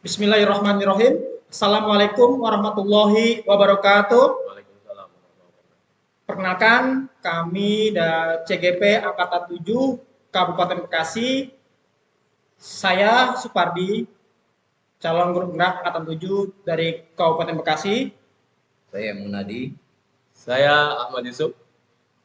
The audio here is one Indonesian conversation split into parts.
Bismillahirrahmanirrahim. Assalamualaikum warahmatullahi wabarakatuh. Waalaikumsalam warahmatullahi wabarakatuh. Perkenalkan, kami dari CGP Angkatan 7 Kabupaten Bekasi. Saya Supardi, calon guru gerak Angkatan 7 dari Kabupaten Bekasi. Saya Munadi. Saya Ahmad Yusuf.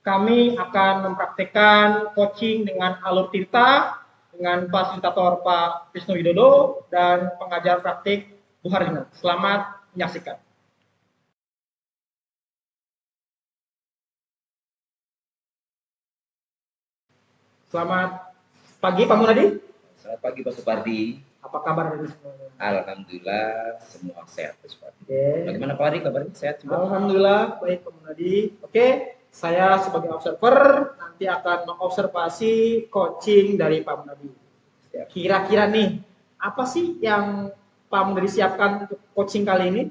Kami akan mempraktikkan coaching dengan alur tirta dengan fasilitator Pak Wisnu Widodo dan pengajar praktik Bu Harina. Selamat menyaksikan. Selamat pagi Pak Munadi. Selamat pagi Pak Supardi. Apa kabar dari semuanya? Alhamdulillah semua sehat Pak Supardi. Oke. Bagaimana Pak Ari kabarnya? Sehat semua? Alhamdulillah baik Pak Munadi. Oke, saya sebagai observer nanti akan mengobservasi coaching dari Pak Munadi. Kira-kira nih, apa sih yang Pak Munadi siapkan untuk coaching kali ini?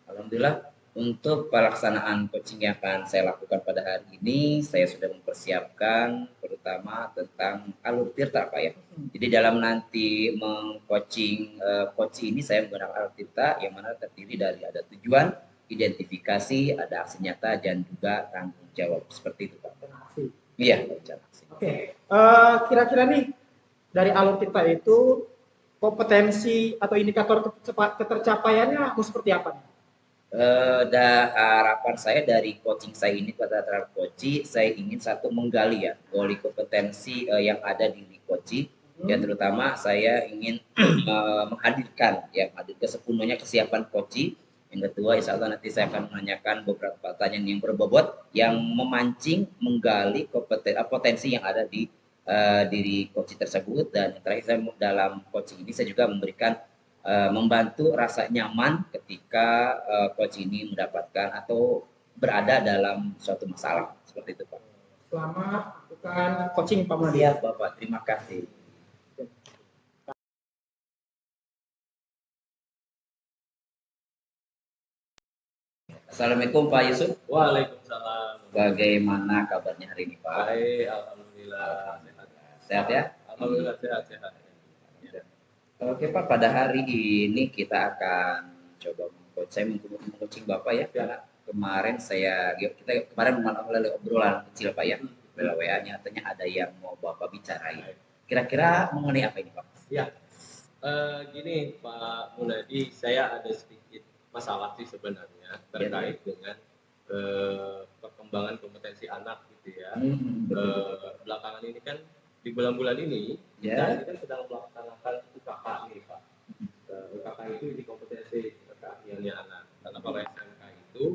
Alhamdulillah untuk pelaksanaan coaching yang akan saya lakukan pada hari ini, saya sudah mempersiapkan terutama tentang alur tirta Pak ya. Jadi dalam nanti meng-coaching coaching ini saya menggunakan alur tirta yang mana terdiri dari ada tujuan, identifikasi, ada aksi nyata dan juga tanggung jawab seperti itu Pak. Aksi. Iya, rencana aksi. Oke, kira-kira nih dari alur tirta itu kompetensi atau indikator ketercapaiannya mau seperti apa nih? Harapan saya dari coaching saya ini pada terhadap coaching, saya ingin satu menggali ya kompetensi yang ada di coaching. Ya terutama saya ingin menghadirkan sepenuhnya kesiapan coaching. Yang kedua, insya Allah nanti saya akan menanyakan beberapa pertanyaan yang berbobot yang memancing, menggali potensi yang ada di diri coaching tersebut. Dan yang terakhir saya dalam coaching ini saya juga memberikan membantu rasa nyaman ketika coach ini mendapatkan atau berada dalam suatu masalah seperti itu Pak. Selamat lakukan coaching Pak Munadi. Siap Bapak, terima kasih. Assalamualaikum Pak Yusuf. Waalaikumsalam. Bagaimana kabarnya hari ini Pak? Baik, alhamdulillah sehat. Sehat ya? Alhamdulillah sehat. Oke Pak, pada hari ini kita akan coba mengcoaching Bapak ya, karena kemarin kita melalui obrolan kecil Pak ya, melalui WA-nya katanya ada yang mau Bapak bicarain. Kira-kira mengenai apa ini Pak? Ya, gini Pak Munadi, saya ada sedikit masalah sih sebenarnya terkait dengan perkembangan kompetensi anak gitu ya. Belakangan ini kan di bulan-bulan ini kita kan sedang melaksanakan UKK nih Pak. UKK itu di kompetensi keahliannya anak. Karena kalau SMK itu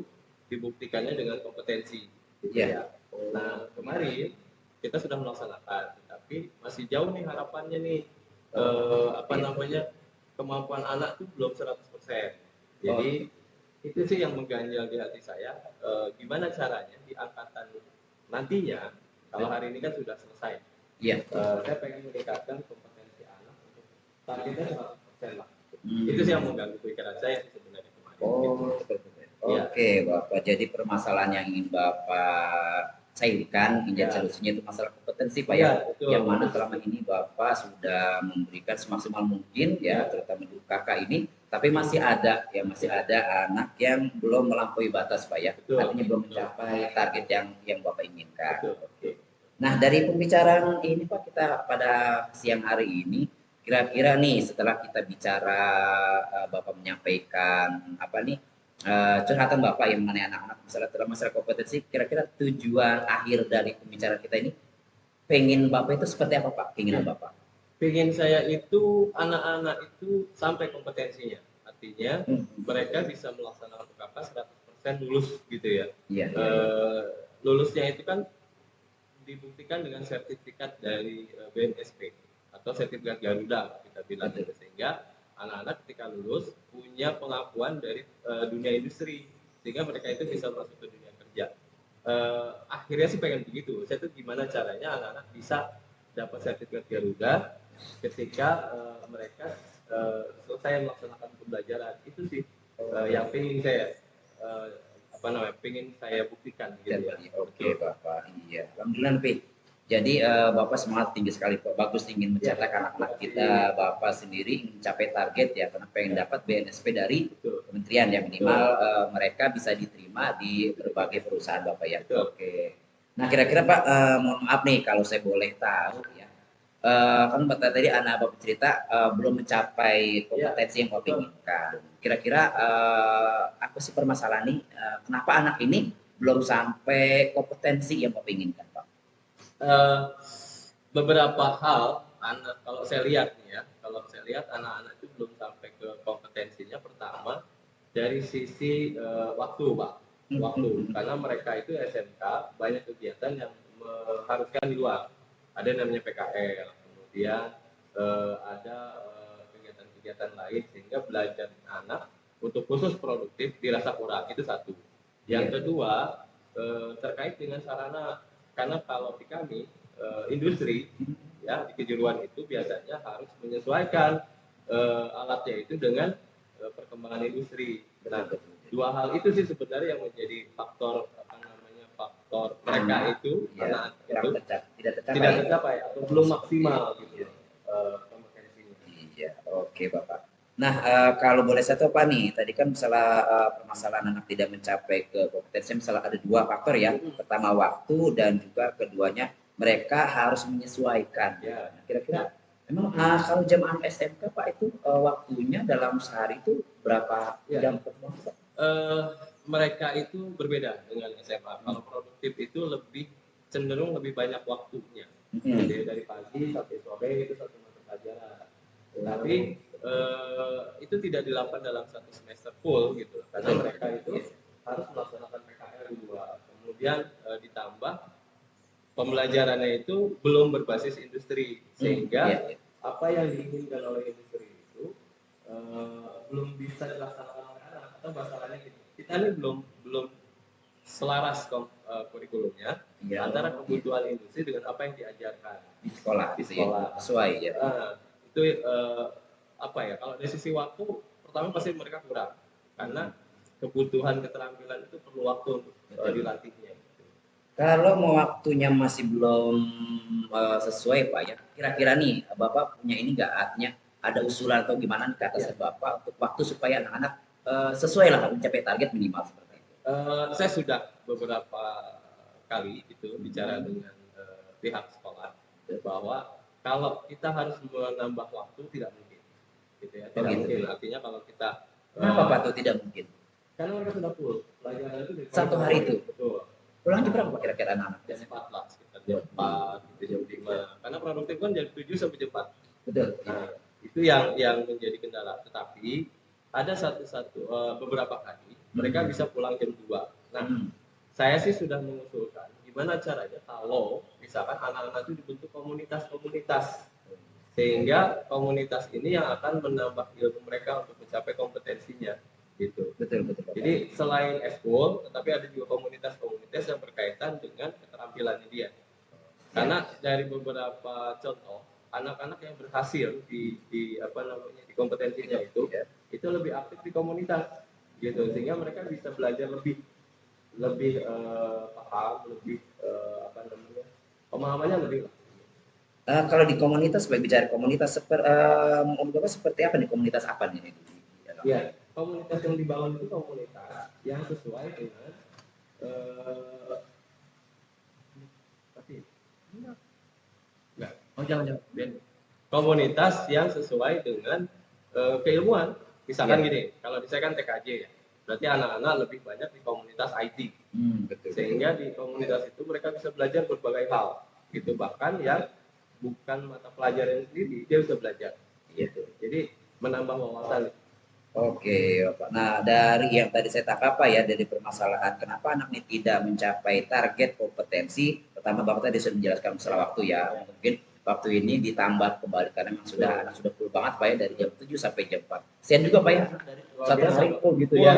dibuktikannya dengan kompetensi. Gitu ya. Nah kemarin kita sudah melaksanakan, tapi masih jauh nih harapannya nih kemampuan anak itu belum 100%. Jadi itu sih yang mengganjal di hati saya. Gimana caranya di angkatan nantinya, kalau hari ini kan sudah selesai. Iya. Saya pengen meningkatkan kompetensi anak untuk targetnya 100% lah. Itu sih yang mengganggu pikiran saya sebenarnya kemarin. Oke, Bapak. Jadi permasalahan yang ingin Bapak cairkan, ingin solusinya itu masalah kompetensi Pak ya. Yang mana selama ini Bapak sudah memberikan semaksimal mungkin ya, terutama di UKK ini, tapi masih ada anak yang belum melampaui batas Pak ya. Artinya belum mencapai target yang Bapak inginkan. Oke. Nah dari pembicaraan ini Pak, kita pada siang hari ini kira-kira nih setelah kita bicara Bapak menyampaikan curhatan Bapak yang mengenai anak-anak masalah kompetensi, kira-kira tujuan akhir dari pembicaraan kita ini pengen Bapak itu seperti apa Pak? Keinginan Bapak? Pengen saya itu anak-anak itu sampai kompetensinya, artinya mereka bisa melaksanakan UKK 100% lulus gitu ya. Lulusnya itu kan dibuktikan dengan sertifikat dari BNSP atau sertifikat Garuda kita bilang, sehingga anak-anak ketika lulus punya pengakuan dari dunia industri sehingga mereka itu bisa masuk ke dunia kerja. Akhirnya sih pengen begitu. Saya tuh gimana caranya anak-anak bisa dapat sertifikat Garuda ketika mereka selesai melaksanakan pembelajaran. Itu sih yang pengen saya pengen saya buktikan gitu ya. Oke Bapak, iya. Alhamdulillah Pi. Jadi Bapak semangat tinggi sekali Pak, bagus ingin mencetak anak-anak kita, Bapak sendiri ingin mencapai target ya, karena pengen dapat BNSP dari kementerian ya minimal mereka bisa diterima di berbagai perusahaan Bapak ya. Oke. Nah kira-kira Pak, mohon maaf nih kalau saya boleh tahu ya, kan Bapak tadi anak Bapak cerita belum mencapai kompetensi yang Bapak inginkan. Kira-kira apa sih permasalahan ini? Kenapa anak ini belum sampai kompetensi yang Bapak inginkan Pak? Beberapa hal kalau saya lihat nih ya, kalau saya lihat anak-anak itu belum sampai ke kompetensinya. Pertama dari sisi waktu Pak, waktu, karena mereka itu SMK banyak kegiatan yang mengharuskan di luar, ada namanya PKL, kemudian ada kegiatan-kegiatan lain sehingga belajar anak untuk khusus produktif dirasa kurang, itu satu. Yang kedua terkait dengan sarana, karena kalau di kami industri ya di kejuruan itu biasanya harus menyesuaikan alatnya itu dengan perkembangan industri. Nah, dua hal itu sih sebenarnya yang menjadi faktor faktor mereka itu anak itu tidak tercapai atau belum maksimal gitu kompetensinya. Iya, oke Bapak. Nah, kalau boleh satu apa nih? Tadi kan masalah permasalahan anak tidak mencapai ke kompetensi, misalnya ada dua faktor ya. Pertama waktu dan juga keduanya mereka harus menyesuaikan. Ya. Kira-kira memang kalau jam anak SMK Pak itu waktunya dalam sehari itu berapa jam pertemuan Pak? Mereka itu berbeda dengan SMA. Kalau produktif itu cenderung lebih banyak waktunya. Jadi dari pagi sampai sore itu satu mata pelajaran. Tapi itu tidak dilakukan dalam satu semester full gitu, karena mereka itu harus melaksanakan PKL di luar. Kemudian ditambah pembelajarannya itu belum berbasis industri, sehingga apa yang diinginkan oleh industri itu belum bisa dilaksanakan oleh anak, atau masalahnya kita ini belum selaras kurikulumnya antara kebutuhan industri dengan apa yang diajarkan di sekolah. Sesuai ya. Itu apa ya, kalau dari sisi waktu pertama pasti mereka kurang karena kebutuhan keterampilan itu perlu waktu untuk dilatihnya. Kalau mau waktunya masih belum sesuai Pak ya, kira-kira nih Bapak punya ini nggak, artinya ada usulan atau gimana ke atas Bapak untuk waktu supaya anak-anak sesuai lah mencapai target minimal seperti itu? Saya sudah beberapa kali itu bicara dengan pihak sekolah bahwa kalau kita harus menambah waktu tidak mungkin, gitu ya. Tidak mungkin. Artinya kalau kita kenapa Pak tuh tidak mungkin? Karena mereka sudah full pelajaran itu satu hari itu. Betul. Pulang jam berapa kira-kira anak-anak? Jam 4 lah, sekitar jam 4, jam 5. Karena produktif kan jam 7 sampai jam 4. Betul. Nah, itu yang menjadi kendala. Tetapi ada beberapa kali mereka bisa pulang jam 2. Nah, saya sih sudah mengusulkan gimana caranya kalau misalkan anak-anak itu dibentuk komunitas-komunitas, sehingga komunitas ini yang akan menambah ilmu mereka untuk mencapai kompetensinya. Gitu. Betul. Jadi selain eskul, tetapi ada juga komunitas-komunitas yang berkaitan dengan keterampilannya dia. Karena dari beberapa contoh anak-anak yang berhasil di kompetensinya itu lebih aktif di komunitas, gitu, sehingga mereka bisa belajar lebih paham, lebih pemahamannya lebih. Kalau di komunitas, bicara komunitas seperti apa nih, komunitas apa nih? Ya, komunitas yang dibangun itu komunitas yang sesuai dengan komunitas yang sesuai dengan keilmuan. Misalkan gini, kalau saya kan TKJ ya, berarti anak-anak lebih banyak di komunitas IT. Betul. Sehingga di komunitas itu mereka bisa belajar berbagai hal, gitu. Bahkan yang bukan mata pelajaran sendiri dia bisa belajar, gitu. Jadi menambah wawasan. Oke, Bapak. Nah, dari yang tadi saya tangkap ya, dari permasalahan kenapa anak ini tidak mencapai target kompetensi, pertama Bapak tadi sudah menjelaskan masalah waktu ya. Mungkin waktu ini ditambah kembali karena memang anak sudah full banget Pak ya, dari jam 7 sampai jam 4. Sian juga Pak ya, satu hari full gitu ya.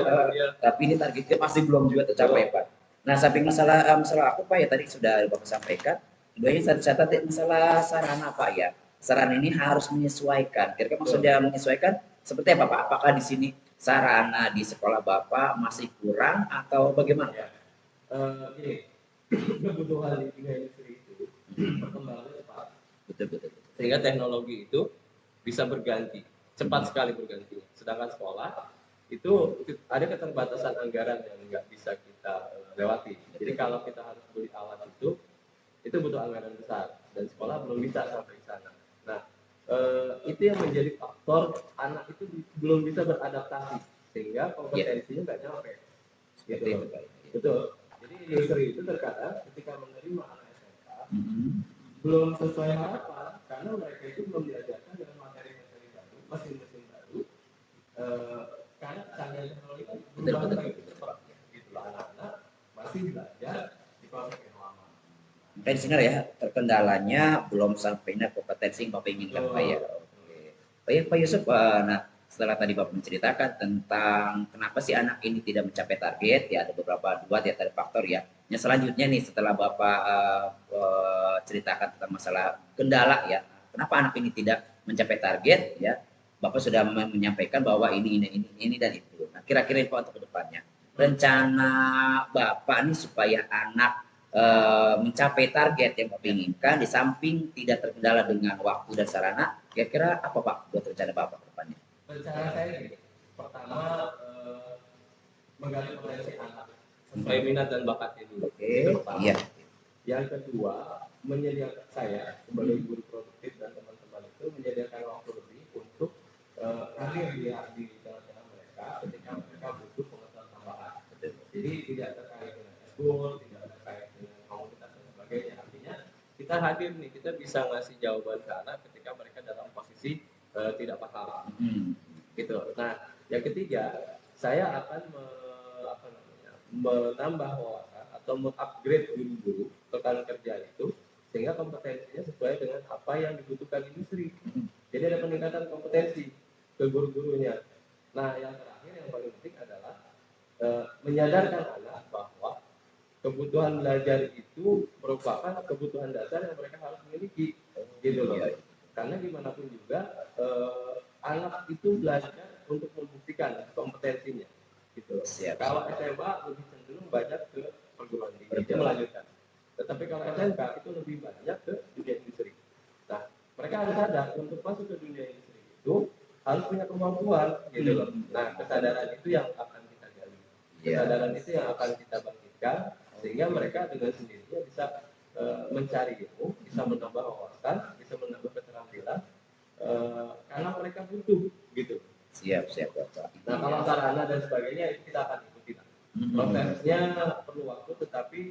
Tapi ini targetnya masih belum juga tercapai Pak. Nah, samping masalah aku Pak ya, tadi sudah Bapak sampaikan, keduanya saya catat masalah sarana Pak ya. Sarana ini harus menyesuaikan. Kira-kira maksudnya menyesuaikan seperti apa Pak? Apakah di sini sarana di sekolah Bapak masih kurang atau bagaimana? Kebutuhan di industri itu perkembangannya cepat. Betul. Sehingga teknologi itu bisa berganti, cepat sekali berganti. Sedangkan sekolah itu ada keterbatasan anggaran yang nggak bisa kita lewati. Jadi kalau kita harus beli alat itu butuh anggaran besar dan sekolah belum bisa sampai ke sana. Nah, itu yang menjadi faktor anak itu belum bisa beradaptasi sehingga kompetensinya nggak nyampe. Gitu. Betul. Jadi industri itu terkadang ketika menerima anak SMK belum sesuai harapan karena mereka itu belum diajarkan dengan materi-materi baru, mesin-mesin baru. Karena canggih teknologi itu berubah begitu cepat. Gitu anak-anak masih belajar di proses yang lama. Mungkin dengar ya, terkendalanya belum sampainya kompetensi yang Bapak inginkan Pak ya. Oke. Baik Pak Yusuf, nah setelah tadi Bapak menceritakan tentang kenapa sih anak ini tidak mencapai target, ya ada dua di antara faktor ya. Yang selanjutnya nih setelah Bapak ceritakan tentang masalah kendala ya, kenapa anak ini tidak mencapai target ya, Bapak sudah menyampaikan bahwa ini dan itu. Nah kira-kira Pak untuk kedepannya, rencana Bapak nih supaya anak mencapai target yang Bapak inginkan di samping tidak terkendala dengan waktu dan sarana, kira-kira apa Pak buat rencana Bapak ke depannya? Rencana saya ini pertama menggali potensi anak sesuai minat dan bakatnya dulu. Oke. Iya. Yang kedua, menyediakan saya sebagai guru produktif dan teman-teman itu menyediakan waktu lebih untuk hadir di tengah-tengah mereka ketika mereka butuh pengetahuan tambahan. Jadi tidak terkait dengan school, tidak terkait dengan komunitas dan sebagainya. Artinya kita hadir nih, kita bisa ngasih jawaban ke anak ketika mereka dalam posisi tidak paham. Gitu. Nah, yang ketiga, saya akan menambah wawasan atau mengupgrade guru-guru rekan kerja itu sehingga kompetensinya sesuai dengan apa yang dibutuhkan industri. Jadi ada peningkatan kompetensi ke guru-gurunya. Nah, yang terakhir yang paling penting adalah menyadarkan anak bahwa kebutuhan belajar itu merupakan kebutuhan dasar yang mereka harus miliki, gitu loh. Karena gimana pun juga anak itu belajar untuk membuktikan kompetensinya, gitu loh. Kalau SMA lebih cenderung banyak ke perguruan tinggi, itu melanjutkan. Tetapi kalau SMK itu lebih banyak ke dunia industri. Nah, mereka harus sadar untuk masuk ke dunia industri itu harus punya kemampuan, gitu loh. Nah, kesadaran itu yang akan kita gali, kesadaran itu yang akan kita bangkitkan sehingga mereka dengan sendirinya bisa mencari ilmu, bisa menambah wawasan, bisa menambah keterampilan karena mereka butuh, gitu. Siap Bapak. Nah, kalau sarana dan sebagainya itu kita akan ikuti. Prosesnya perlu waktu, tetapi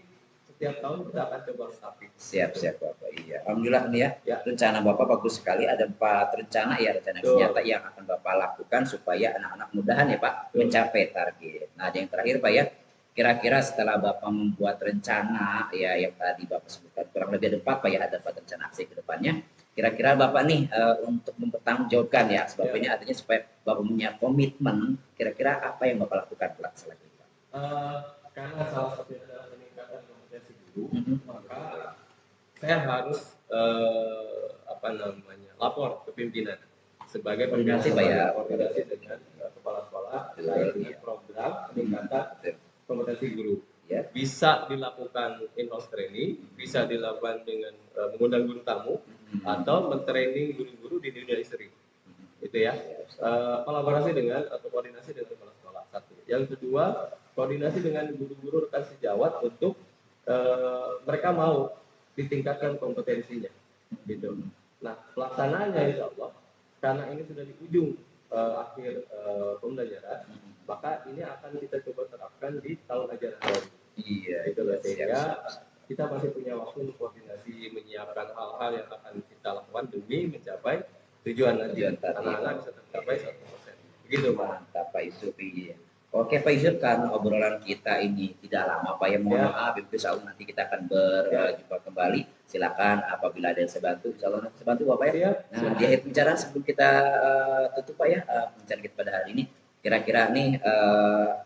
setiap tahun kita akan coba lengkapi. Siap Bapak. Iya. Alhamdulillah nih ya. Rencana Bapak bagus sekali. Ada 4 rencana ya, rencana nyata yang akan Bapak lakukan supaya anak-anak mudahan ya Pak mencapai target. Nah, ada yang terakhir Pak ya. Kira-kira setelah Bapak membuat rencana ya yang tadi Bapak sebutkan kurang lebih ada 4 Pak ya, ada 4 rencana aksi ke depannya. Kira-kira Bapak nih untuk mempertanggungjawabkan ya, sebab ini artinya supaya Bapak punya komitmen, kira-kira apa yang Bapak lakukan selanjutnya? Karena salah satunya adalah meningkatkan kompetensi guru, maka saya harus lapor ke pimpinan sebagai koordinasi Pak ya, koordinasi dengan kepala sekolah dengan program peningkatan kompetensi guru. Ya. Bisa dilakukan in-house training, bisa dilakukan dengan mengundang guru tamu, atau mentraining guru-guru di dunia industri. Itu ya. Kolaborasi dengan atau koordinasi dengan kepala sekolah. Satu. Yang kedua, koordinasi dengan guru-guru rekan sejawat untuk mereka mau ditingkatkan kompetensinya. Gitu. Nah, pelaksanaannya insya Allah, karena ini sudah di ujung akhir pembelajaran, maka ini akan kita coba terapkan di tahun ajaran baru. Iya, itu sehingga kita masih punya waktu untuk koordinasi, menyiapkan hal-hal yang akan kita lakukan demi mencapai tujuan nanti. Anak-anak bisa tercapai 100%. Begitu Pak. Pak Yusuf. Iya. Oke Pak Yusuf, karena obrolan kita ini tidak lama Pak ya, mohon maaf, insya Allah nanti kita akan berjumpa kembali. Silakan apabila ada yang saya bantu, insya Allah saya bantu Bapak ya. Nah di akhir pembicaraan sebelum kita tutup Pak ya pembicaraan kita pada hari ini, kira-kira nih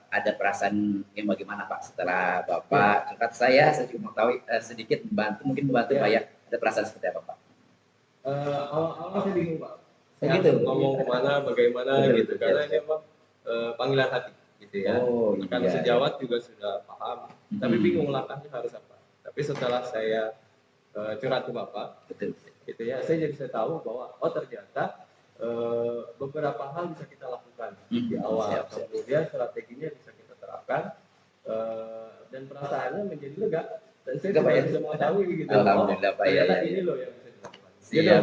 ada perasaan yang bagaimana Pak setelah Bapak angkat saya juga mau tahu sedikit membantu Pak ya, ada perasaan seperti apa Pak? Awal-awal saya bingung Pak, saya ngomong kemana, bagaimana gitu, karena ini memang panggilan hati gitu ya. Karena sejawat juga sudah paham, tapi bingung langkahnya harus apa. Tapi setelah saya curhat ke Bapak, gitu ya. Saya jadi tahu bahwa ternyata beberapa hal bisa kita lakukan di awal, kemudian strateginya bisa kita terapkan, dan perasaannya menjadi lega. Dan saya juga bisa mengetahui gitu. Alhamdulillah Pak ya. Ini loh yang bisa dilakukan.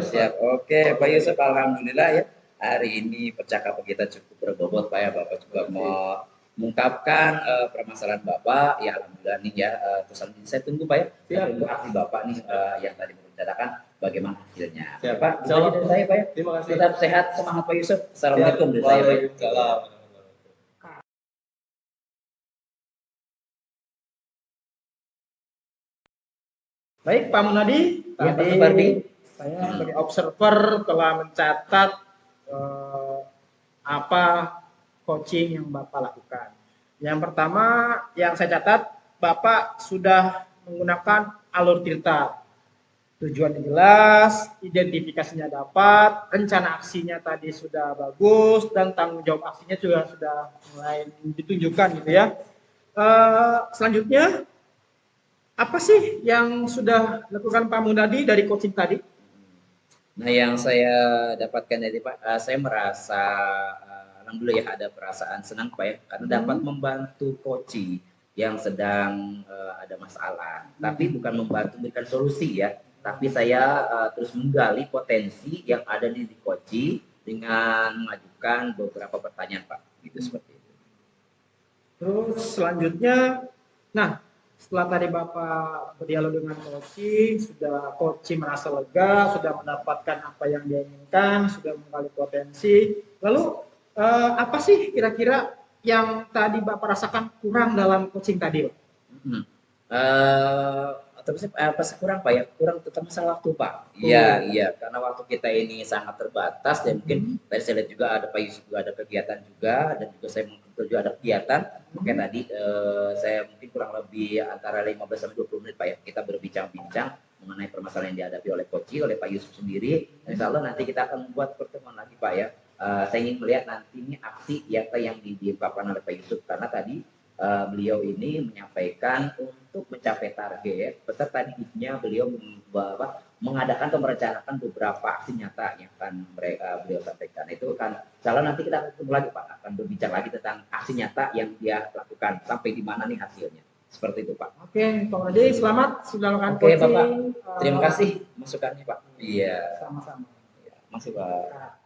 Siap. Oke Pak Yusuf, alhamdulillah ya. Hari ini percakapan kita cukup berbobot Pak ya. Bapak juga mau mengungkapkan permasalahan Bapak. Ya alhamdulillah nih ya. Terus saya tunggu Pak ya. Saya tunggu aksi Bapak nih yang tadi menceritakan bagaimana hasilnya. Siap. Pak, dari saya Pak ya. Terima kasih. Tetap sehat, semangat Pak Yusuf. Assalamualaikum dari saya Pak. Waalaikumsalam. Baik Pak Munadi, Ya, tadi saya sebagai observer telah mencatat apa coaching yang Bapak lakukan. Yang pertama yang saya catat, Bapak sudah menggunakan alur tirta. Tujuannya jelas, identifikasinya dapat, rencana aksinya tadi sudah bagus, dan tanggung jawab aksinya juga sudah mulai ditunjukkan gitu ya. Selanjutnya, apa sih yang sudah dilakukan Pak Munadi dari coaching tadi? Nah, yang saya dapatkan dari Pak, saya merasa alhamdulillah ya ada perasaan senang Pak ya, karena dapat membantu coaching yang sedang ada masalah. Tapi bukan membantu memberikan solusi ya, tapi saya terus menggali potensi yang ada di coaching dengan mengajukan beberapa pertanyaan Pak, gitu seperti itu. Terus selanjutnya, nah setelah tadi Bapak berdialog dengan coaching merasa lega, sudah mendapatkan apa yang dia inginkan, sudah menggali potensi. Lalu apa sih kira-kira yang tadi Bapak rasakan kurang dalam coaching tadi, Pak? Apa sih kurang Pak ya? Kurang terutama masalah waktu Pak. Iya, karena waktu kita ini sangat terbatas dan mungkin tadi saya lihat juga ada Pak Yusuf juga ada kegiatan juga dan juga saya mungkin juga ada kegiatan. Mungkin tadi saya mungkin kurang lebih antara 15 sampai 20 menit Pak ya kita berbincang-bincang mengenai permasalahan yang dihadapi oleh coaching oleh Pak Yusuf sendiri. Insya Allah nanti kita akan membuat pertemuan lagi Pak ya. Saya ingin melihat nanti ini aksi yang diungkapkan oleh Pak Yusuf karena tadi beliau ini menyampaikan untuk mencapai target beserta didiknya beliau mengadakan atau merencanakan beberapa aksi nyata yang akan beliau sampaikan. Itu kan kalau nanti kita ketemu lagi Pak akan berbicara lagi tentang aksi nyata yang dia lakukan sampai di mana nih hasilnya. Seperti itu Pak. Oke, Pak Munadi selamat sudah melakukan coaching. Bapak. Terima kasih masukannya Pak. Iya. Sama-sama. Ya, makasih Pak.